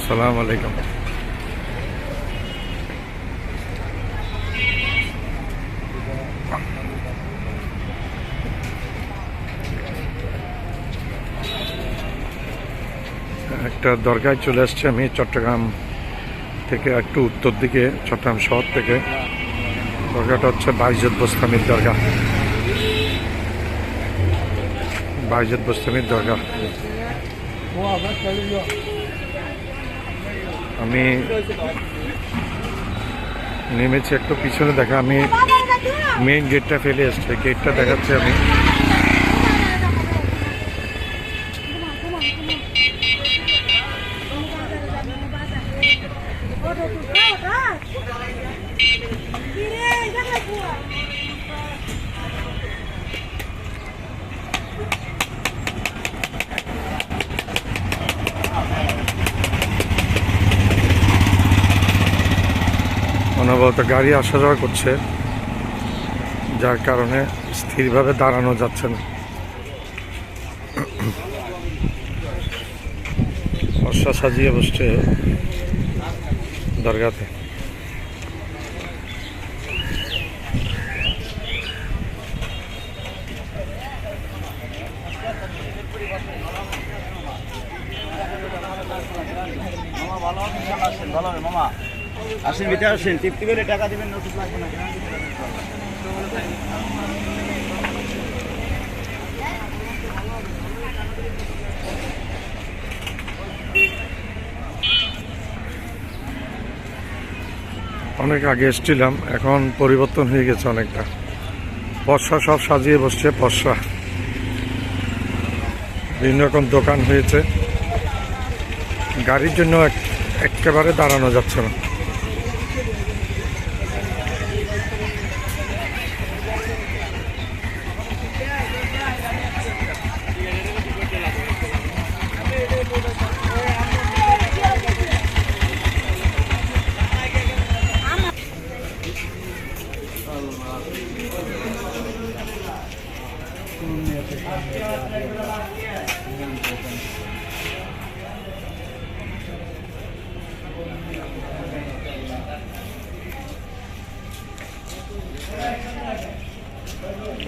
আসসালামু আলাইকুম। একটা দরগায় চলে আসছি আমি চট্টগ্রাম থেকে একটু উত্তর দিকে, চট্টগ্রাম শহর থেকে। দরগাটা হচ্ছে বাইজুদ বোস্তামির দরগা। বাইজুদ বোস্তামির দরগা। আমি নেমেছি একটু পিছনে দেখা, আমি মেইন গেটটা ফেলে এসছি, গেটটা দেখাচ্ছি আমি। অনবরত গাড়ি আসা যাওয়া করছে, যার কারণে স্থিরভাবে দাঁড়ানো যাচ্ছে না। বর্ষা সাজিয়ে বসছে দরগাতে। মামা আসেন, ভিতরে আসেন, টিপটি করে টাকা দিবেন, নোটিস লাগবে না। অনেক আগে এসেছিলাম, এখন পরিবর্তন হয়ে গেছে অনেকটা। বর্ষা সব সাজিয়ে বসছে, বর্ষা বিভিন্ন রকম দোকান হয়েছে। গাড়ির জন্য একেবারে দাঁড়ানো যাচ্ছে না।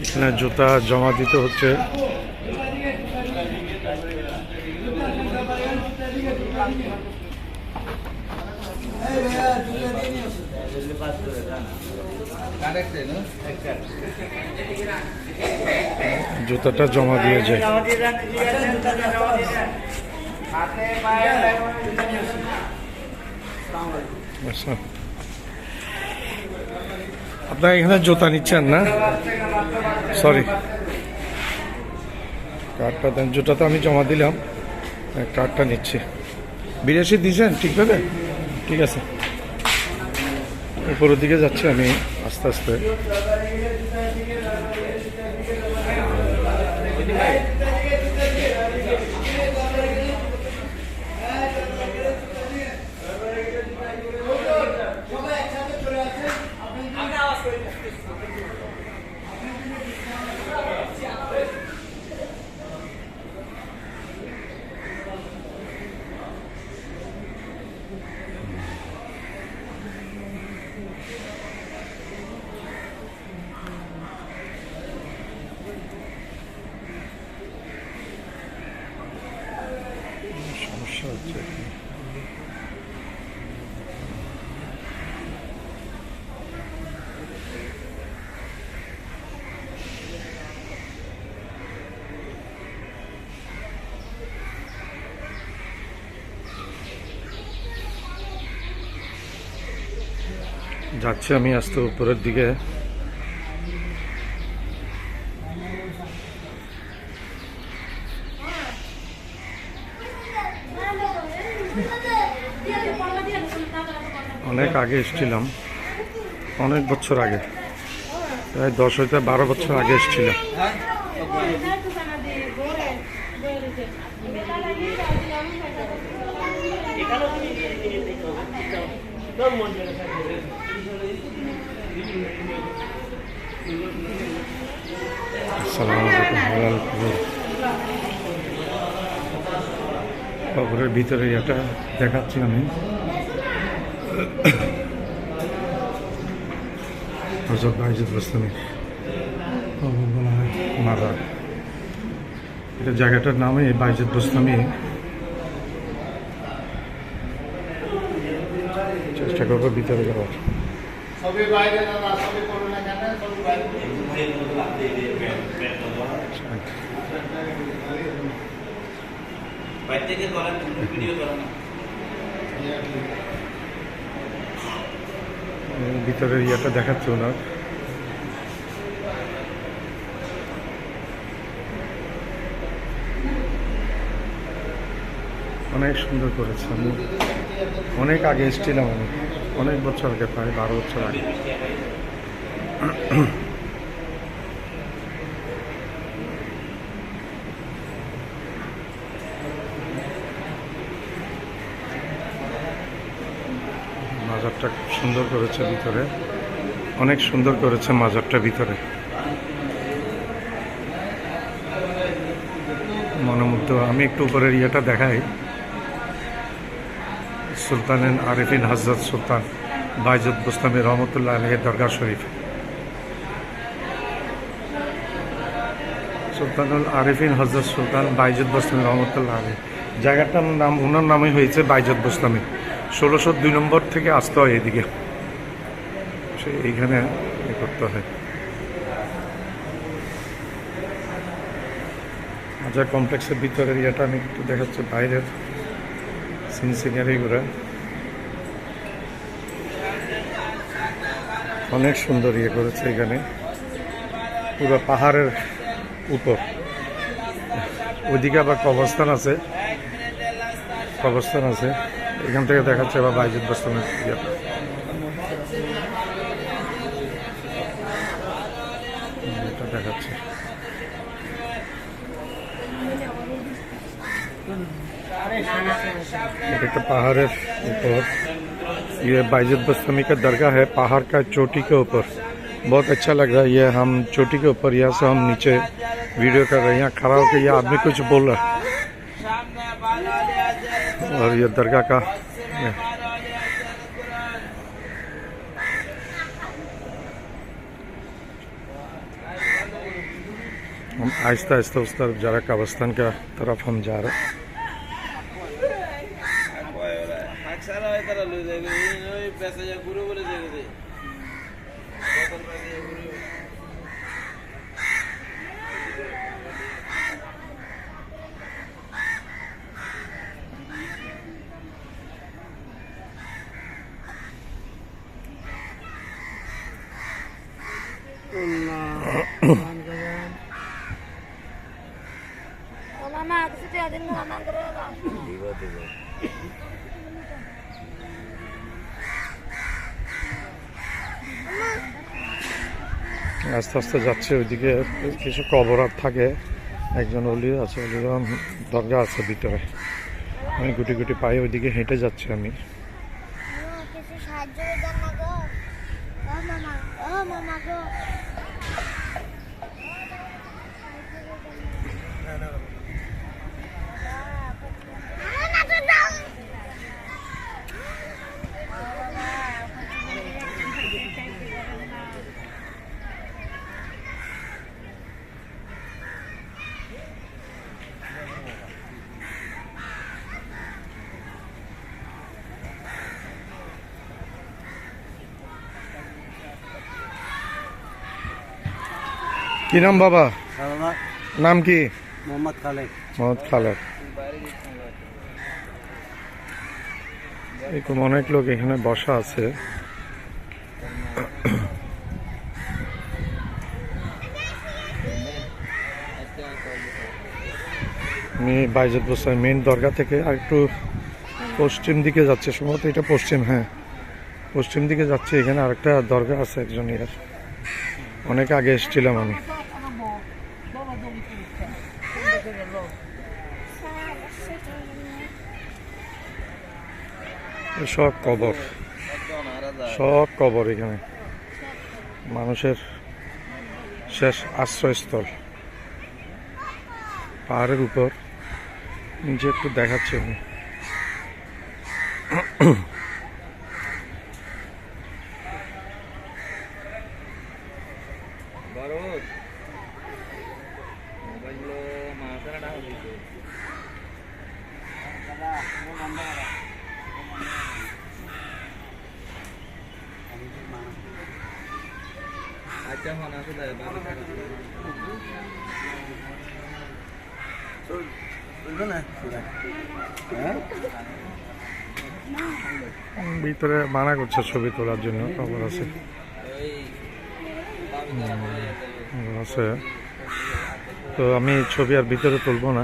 এখানে জুতা জমা দিতে হচ্ছে। জুতাটা জমা দিয়ে যায়। আপনারা এখানে জুতা নিচ্ছেন না? সরি, কার্ডটা দেন। জুতা তো আমি জমা দিলাম, কার্ডটা নিচ্ছি। 82 দিয়েছেন ঠিকভাবে? ঠিক আছে, উপরের দিকে যাচ্ছি আমি আস্তে আস্তে। সমস্যা হচ্ছে যাচ্ছি আমি আস্তে উপরের দিকে। অনেক আগে এসেছিলাম, অনেক বছর আগে, প্রায় 10 হইতে 12 বছর আগে এসেছিলাম। আসসালামু আলাইকুম। কবরের ভিতরে এটা দেখাচ্ছি আমি। হযরত বাইজিদ বোস্তামি কবর বলা হয় মাজার। এটা জায়গাটার নামে বাইজিদ বোস্তামি। চেষ্টা করবো ভিতরে যাওয়ার। ভিতরের ইয়েটা দেখাচ্ছে ওনার। অনেক সুন্দর করেছে। আমি অনেক আগে এসেছিলাম, আমি অনেক বছর আগে, প্রায় 12 বছর আগে। মাজারটা খুব সুন্দর করেছে ভিতরে, অনেক সুন্দর করেছে মাজারটা ভিতরে, মনোমুগ্ধ। আমি একটু উপরের ইয়েটা দেখাই। সুলতান আরিফিন হযরত সুলতান বাইজিদ বোস্তামি রহমতুল্লাহ আলাইহির দরগা শরীফ। সুলতানুল আরিফিন হযরত সুলতান বাইজিদ বোস্তামি রহমতুল্লাহ আলাইহি। জায়গাটার নাম ওনার নামই হয়েছে বাইজিদ বোস্তামি। 1602 নম্বর থেকে আসতে হয় এদিকে, সে এইখানে করতে হয়। মাজার কমপ্লেক্সের ভিতরের ইয়েটা আমি একটু দেখাচ্ছি, বাইরের সিনারিগুলো অনেক সুন্দর ইয়ে করেছে। এখানে পুরো পাহাড়ের উপর, ওইদিকে আবার কবরস্থান আছে, এখান থেকে দেখাচ্ছে আবার বাইজিদ বোস্তামির ইয়েটা। এটা দেখাচ্ছে एक पहाड़ ऊपर, ये बाइजिद बस्तमी का दरगाह है पहाड़ का चोटी के ऊपर। बहुत अच्छा लग रहा है। ये हम चोटी के ऊपर, यहाँ से हम नीचे वीडियो कर रहे हैं। यहाँ खड़ा होकर ये आदमी कुछ बोल रहा है और ये दरगाह का हम आहिस्ता आहिस्ता उस तरफ जा रहे, कब्रिस्तान का तरफ हम जा रहे हैं। আস্তে আস্তে যাচ্ছে ওইদিকে। কিছু কবর থাকে, একজন অলি আছে, অলিরাম দরগা আছে ভিতরে। আমি গুটি গুটি পায়ে ওইদিকে হেঁটে যাচ্ছি আমি। কি নাম বাবা? নাম কি? মোহাম্মদ খালেক। মোহাম্মদ খালেক। এরকম অনেক লোক এখানে বসা আছে। আমি বাইজিদ বোস্তামি মেইন দরগা থেকে আর একটু পশ্চিম দিকে যাচ্ছে, সম্ভবত এটা পশ্চিম, হ্যাঁ পশ্চিম দিকে যাচ্ছে। এখানে আরেকটা দরগা আছে একজন ইয়ার, অনেক আগে এসেছিলাম আমি। সব কবর, সব কবর এখানে মানুষের শেষ আশ্রয়স্থল। পাহাড়ের উপর নিচে একটু দেখাচ্ছি আমি। ভিতরে মানা করছে ছবি তোলার জন্য, খবর আছে আছে। তো আমি ছবি আর ভিতরে তুলবো না,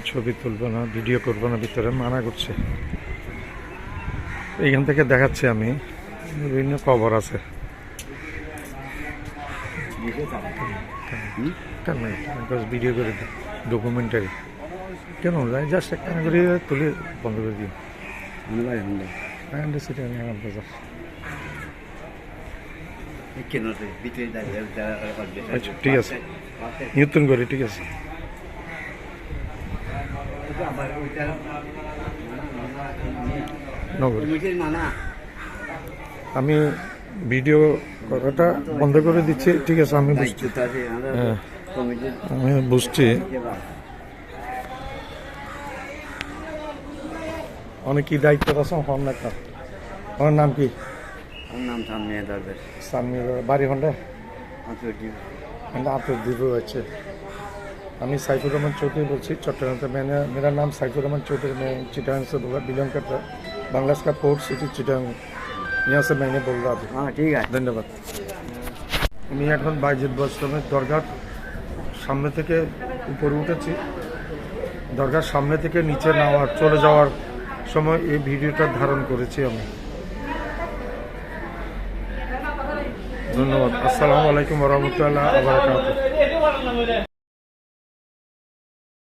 ছবি তুলবো না, ভিডিও করবো না, ভিতরে মানা করছে। এইখান থেকে দেখাচ্ছি আমি, বিভিন্ন খবর আছে। ভিডিও করে দিই, ডকুমেন্টারি কেন যাই, জাস্ট একটা করে তুলে বন্ধ করে দিই। সিটি আচ্ছা ঠিক আছে, নতুন করে ঠিক আছে। আমি ভিডিও করাটা বন্ধ করে দিচ্ছি, ঠিক আছে। আমি বুঝছি, হ্যাঁ আমি বুঝছি। অনেক কি দায়িত্ব আছে হন না একটা। আমার নাম কি? নাম সামনে দরবেশ। সামনে বাড়ি হন্ডা आप দিব আছে। আমি साइफुर रहमान चौधरी बोलছি चट्टग्राम से। मेरा नाम साइफुर रहमान चौधरी, मैं चिटांग से बिलोंग करता, बांग्लादेश का पोर्ट सिटी चिटांग, यहाँ से मैंने बोल रहा था। हाँ ठीक है, ধন্যবাদ। আমি এখন বাইজিদ বস্ত্রমের দরগার সামনে থেকে উপরে উঠেছি। দরগার সামনে থেকে নিচে নামার চলে যাওয়ার সময় এই ভিডিওটা ধারণ করেছি আমি। ধন্যবাদ। আসসালামু আলাইকুম ওয়া রাহমাতুল্লাহি ওয়া বারাকাতুহু।